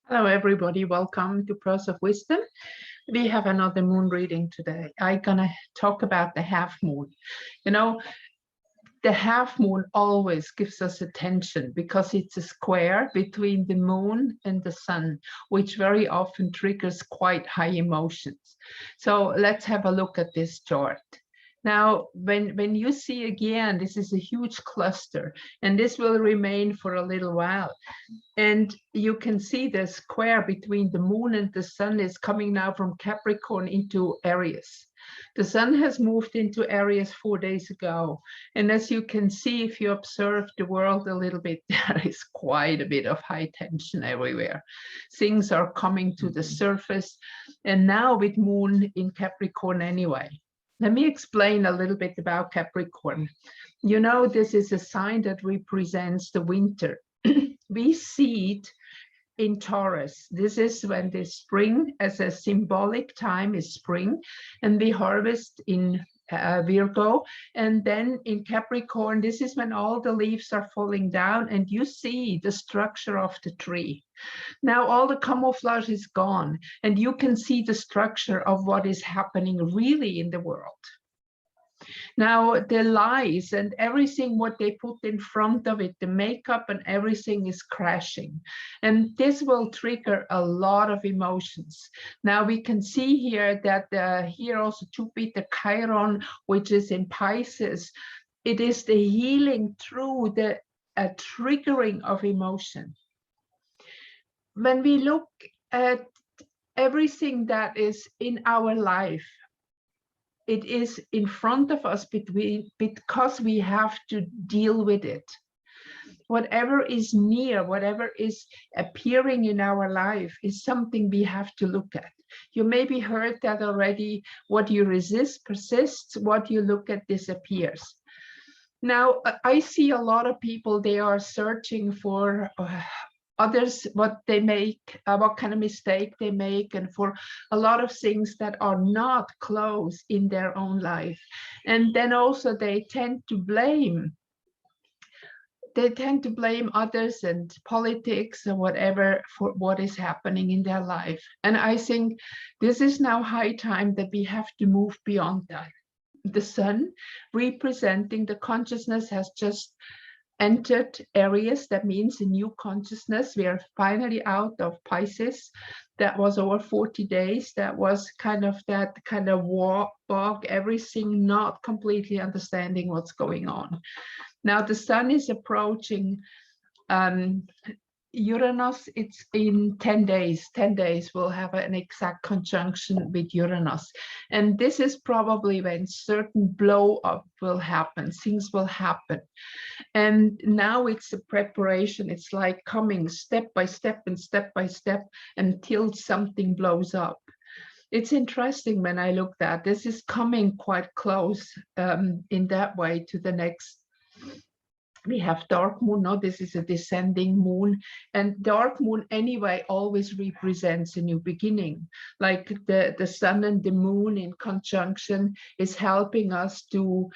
Hello, everybody. Welcome to Pearls of Wisdom. We have another moon reading today. I'm gonna talk about the half moon. You know, the half moon always gives us attention because it's a square between the moon and the sun, which very often triggers quite high emotions. So let's have a look at this chart. Now, when you see again, this is a huge cluster, and this will remain for a little while. And you can see the square between the moon and the sun is coming now from Capricorn into Aries. The sun has moved into Aries 4 days ago. And as you can see, if you observe the world a little bit, there is quite a bit of high tension everywhere. Things are coming to the surface. And now with moon in Capricorn anyway. Let me explain a little bit about Capricorn. You know, this is a sign that represents the winter. We see it in Taurus. This is when the spring, as a symbolic time, is spring, and we harvest in Virgo. And then in Capricorn, this is when all the leaves are falling down and you see the structure of the tree. Now all the camouflage is gone and you can see the structure of what is happening really in the world. Now the lies and everything what they put in front of it, the makeup and everything is crashing. And this will trigger a lot of emotions. Now we can see here that here also Jupiter Chiron, which is in Pisces, it is the healing through the triggering of emotion. When we look at everything that is in our life, it is in front of us because we have to deal with it. Whatever is near, whatever is appearing in our life is something we have to look at. You maybe heard that already. What you resist persists, what you look at disappears. Now, I see a lot of people, they are searching for others, what they make, what kind of mistake they make, and for a lot of things that are not close in their own life. And then also they tend to blame others and politics or whatever for what is happening in their life. And I think this is now high time that we have to move beyond that. The sun, representing the consciousness, has just entered Aries. That means a new consciousness. We are finally out of Pisces. That was over 40 days. That was kind of that kind of bog, everything, not completely understanding what's going on. Now the sun is approaching Uranus. It's in 10 days. 10 days we'll have an exact conjunction with Uranus. And this is probably when certain blow up will happen. Things will happen. And now it's a preparation. It's like coming step by step until something blows up. It's interesting when I look at this is coming quite close in that way to the next. We have dark moon. Now this is a descending moon, and dark moon anyway always represents a new beginning. Like the sun and the moon in conjunction is helping us to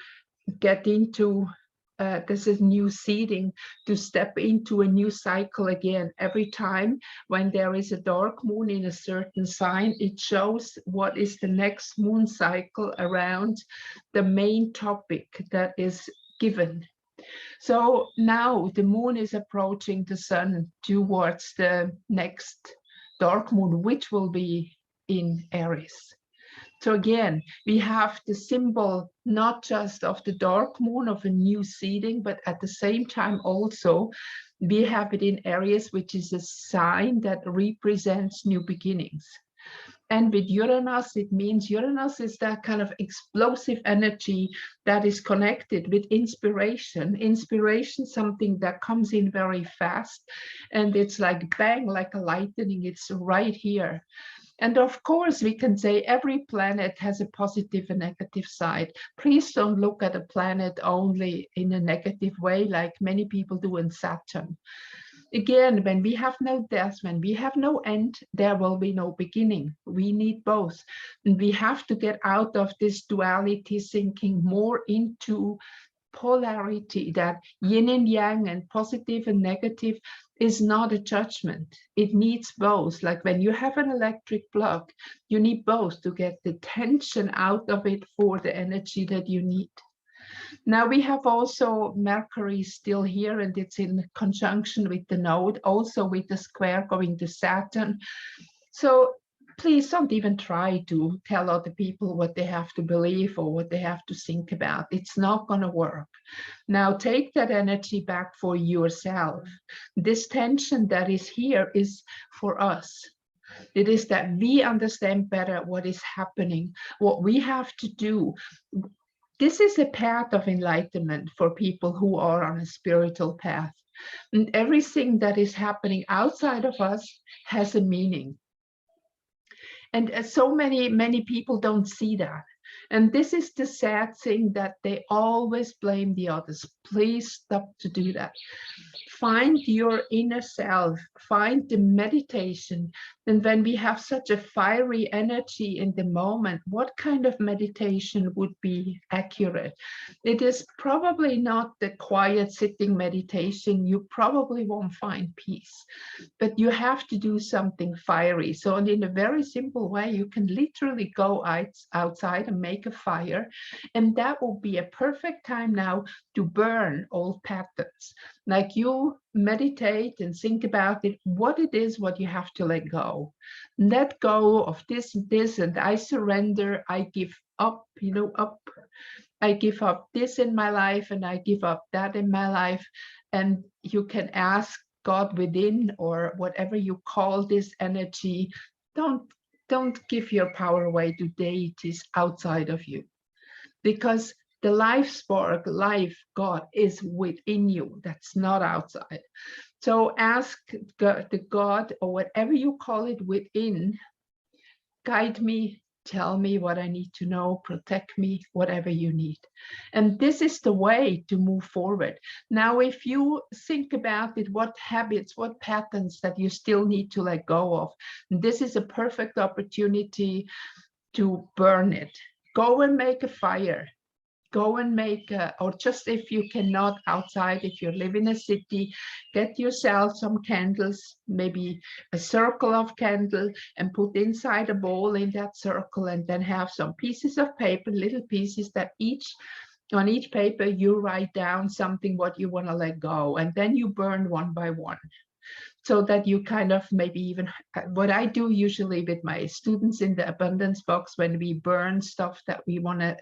get into this is new seeding, to step into a new cycle again. Every time when there is a dark moon in a certain sign, it shows what is the next moon cycle around the main topic that is given. So now the moon is approaching the sun towards the next dark moon, which will be in Aries. So again, we have the symbol not just of the dark moon, of a new seeding, but at the same time also we have it in Aries, which is a sign that represents new beginnings. And with Uranus, it means Uranus is that kind of explosive energy that is connected with inspiration. Inspiration, something that comes in very fast, and it's like bang, like a lightning. It's right here. And of course, we can say every planet has a positive and negative side. Please don't look at a planet only in a negative way, like many people do in Saturn. Again, when we have no death, when we have no end, there will be no beginning. We need both. And we have to get out of this duality thinking more into polarity, that yin and yang and positive and negative, is not a judgment. It needs both. Like when you have an electric plug, you need both to get the tension out of it for the energy that you need. Now we have also Mercury still here, and it's in conjunction with the node, also with the square going to Saturn. So please don't even try to tell other people what they have to believe or what they have to think about. It's not going to work. Now take that energy back for yourself. This tension that is here is for us. It is that we understand better what is happening, what we have to do. This is a path of enlightenment for people who are on a spiritual path. And everything that is happening outside of us has a meaning. And so many people don't see that. And this is the sad thing, that they always blame the others. Please stop to do that. Find your inner self, find the meditation. And when we have such a fiery energy in the moment, what kind of meditation would be accurate? It is probably not the quiet sitting meditation. You probably won't find peace, but you have to do something fiery. So in a very simple way, you can literally go outside and make a fire. And that will be a perfect time now to burn old patterns. Like you meditate and think about it, what it is, what you have to let go. Let go of this, and I surrender, I give up, up. I give up this in my life, and I give up that in my life. And you can ask God within, or whatever you call this energy. Don't give your power away to deities outside of you, because the life spark, life, God is within you. That's not outside. So ask the God, or whatever you call it, within, guide me, tell me what I need to know, protect me, whatever you need. And this is the way to move forward. Now, if you think about it, what habits, what patterns that you still need to let go of, this is a perfect opportunity to burn it. Go and make a fire. Go and make, or just if you cannot outside, if you live in a city, get yourself some candles, maybe a circle of candle, and put inside a bowl in that circle, and then have some pieces of paper, little pieces that on each paper you write down something what you want to let go, and then you burn one by one. So that you kind of maybe even, what I do usually with my students in the abundance box, when we burn stuff that we want to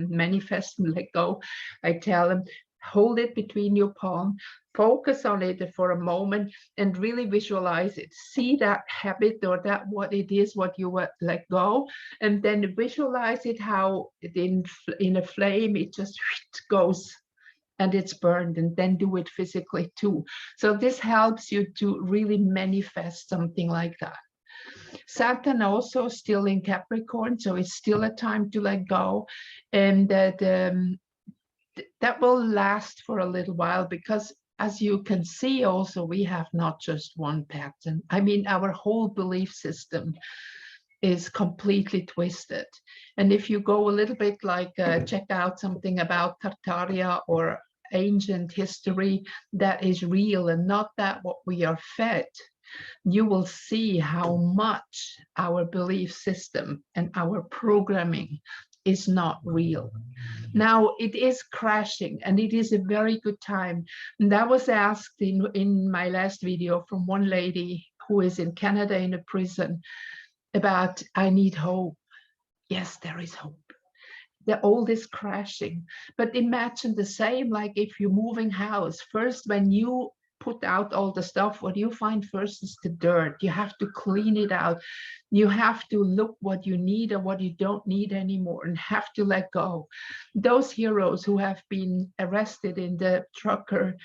manifest and let go, I tell them, hold it between your palm, focus on it for a moment, and really visualize it. See that habit, or that what it is, what you let go, and then visualize it, how in a flame it just goes and it's burned, and then do it physically too. So this helps you to really manifest something like that. Saturn also still in Capricorn, so it's still a time to let go, and that will last for a little while, because as you can see also, we have not just one pattern. I mean, our whole belief system is completely twisted. And if you go a little bit like check out something about Tartaria or ancient history that is real and not that what we are fed, you will see how much our belief system and our programming is not real. Now it is crashing, and it is a very good time. And that was asked in my last video from one lady who is in Canada in a prison about, I need hope. Yes, there is hope. The old is crashing, but imagine the same, like if you're moving house, first when you put out all the stuff, what you find first is the dirt. You have to clean it out. You have to look what you need and what you don't need anymore, and have to let go. Those heroes who have been arrested in the trucker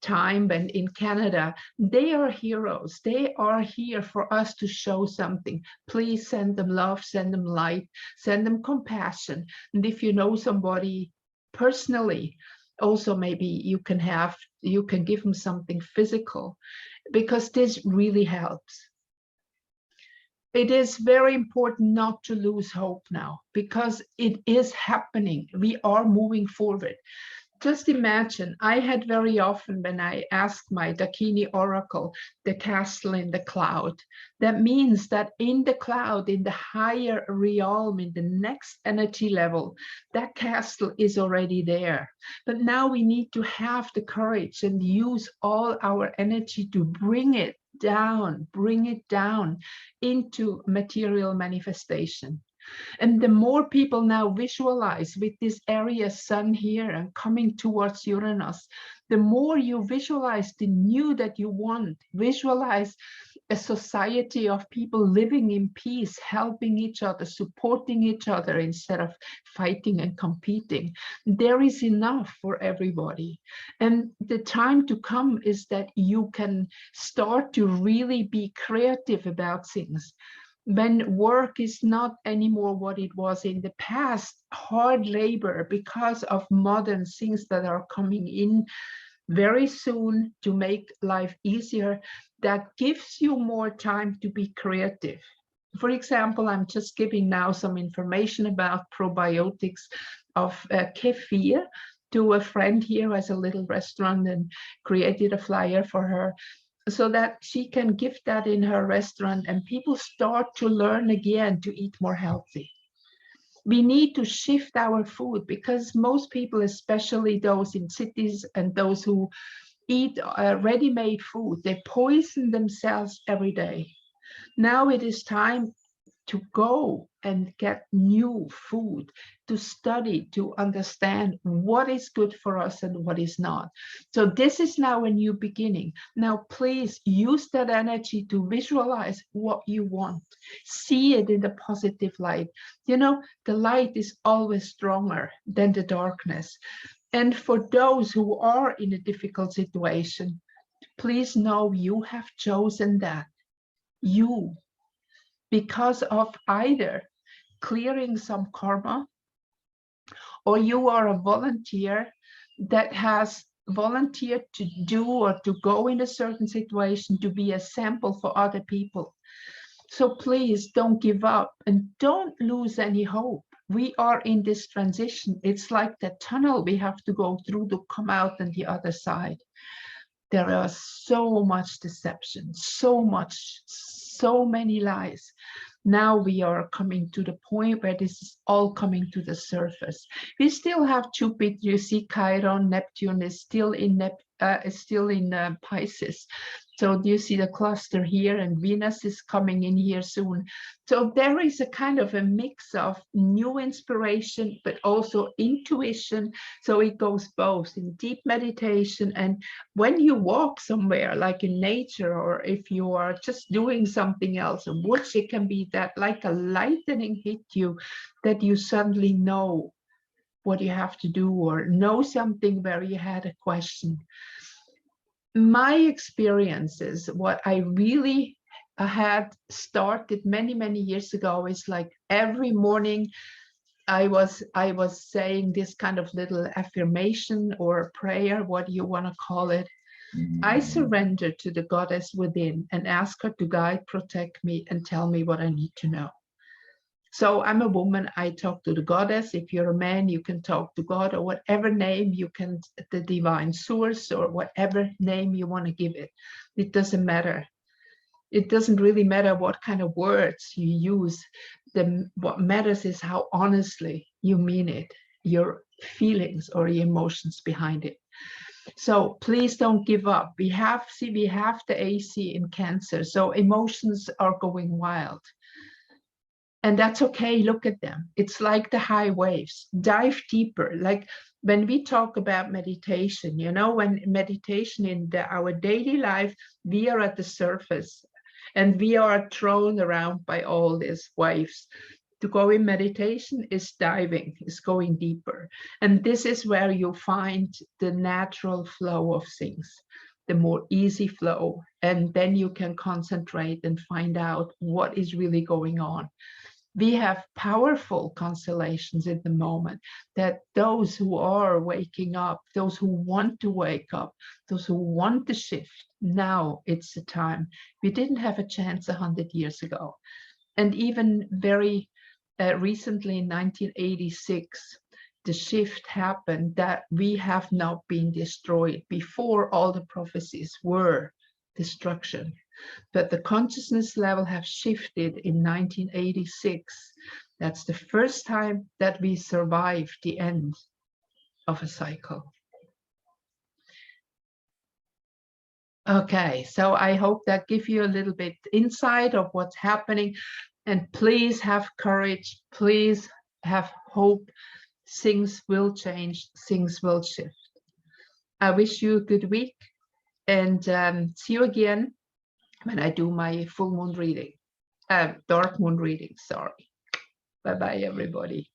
time and in Canada, they are heroes. They are here for us to show something. Please send them love, send them light, send them compassion. And if you know somebody personally, also maybe you can give them something physical, because this really helps. It is very important not to lose hope now, because it is happening. We are moving forward. Just imagine, I had very often when I asked my Dakini oracle, the castle in the cloud. That means that in the cloud, in the higher realm, in the next energy level, that castle is already there. But now we need to have the courage and use all our energy to bring it down into material manifestation. And the more people now visualize with this Aries sun here and coming towards Uranus, the more you visualize the new that you want, visualize a society of people living in peace, helping each other, supporting each other instead of fighting and competing. There is enough for everybody. And the time to come is that you can start to really be creative about things. When work is not anymore what it was in the past, hard labor because of modern things that are coming in very soon to make life easier, that gives you more time to be creative. For example, I'm just giving now some information about probiotics of kefir to a friend here who has a little restaurant and created a flyer for her, so that she can give that in her restaurant and people start to learn again to eat more healthy. We need to shift our food because most people, especially those in cities and those who eat ready-made food, they poison themselves every day. Now it is time to go and get new food, to study, to understand what is good for us and what is not. So this is now a new beginning. Now, please use that energy to visualize what you want. See it in the positive light. You know, the light is always stronger than the darkness. And for those who are in a difficult situation, please know you have chosen that. You, because of either clearing some karma, or you are a volunteer that has volunteered to do or to go in a certain situation to be a sample for other people. So please don't give up and don't lose any hope. We are in this transition. It's like the tunnel we have to go through to come out on the other side. There are so much deception, so many lies. Now we are coming to the point where this is all coming to the surface. We still have Jupiter, you see Chiron, Neptune is still in Pisces. So do you see the cluster here, and Venus is coming in here soon. So there is a kind of a mix of new inspiration, but also intuition. So it goes both in deep meditation, and when you walk somewhere like in nature, or if you are just doing something else, which it can be that like a lightning hit you, that you suddenly know what you have to do or know something where you had a question. My experiences, what I really had started many years ago, is like every morning I was saying this kind of little affirmation or prayer, what you want to call it. I surrender to the goddess within and ask her to guide, protect me, and tell me what I need to know. So I'm a woman, I talk to the goddess. If you're a man, you can talk to God, or whatever name you can, the divine source, or whatever name you want to give it. It doesn't matter. It doesn't really matter what kind of words you use. What matters is how honestly you mean it, your feelings or your emotions behind it. So please don't give up. We have the AC in Cancer, so emotions are going wild. And that's okay, look at them. It's like the high waves, dive deeper. Like when we talk about meditation, you know, when meditation in our daily life, we are at the surface and we are thrown around by all these waves. To go in meditation is diving, is going deeper. And this is where you find the natural flow of things, the more easy flow. And then you can concentrate and find out what is really going on. We have powerful constellations at the moment, that those who are waking up, those who want to wake up, those who want to shift, now it's the time. We didn't have a chance 100 years ago. And even very recently in 1986, the shift happened, that we have not been destroyed. Before, all the prophecies were destruction, but the consciousness level have shifted in 1986. That's the first time that we survived the end of a cycle. Okay, so I hope that gives you a little bit insight of what's happening, and please have courage, please have hope. Things will change, things will shift. I wish you a good week, and see you again when I do my full moon reading, dark moon reading, sorry. Bye-bye, everybody.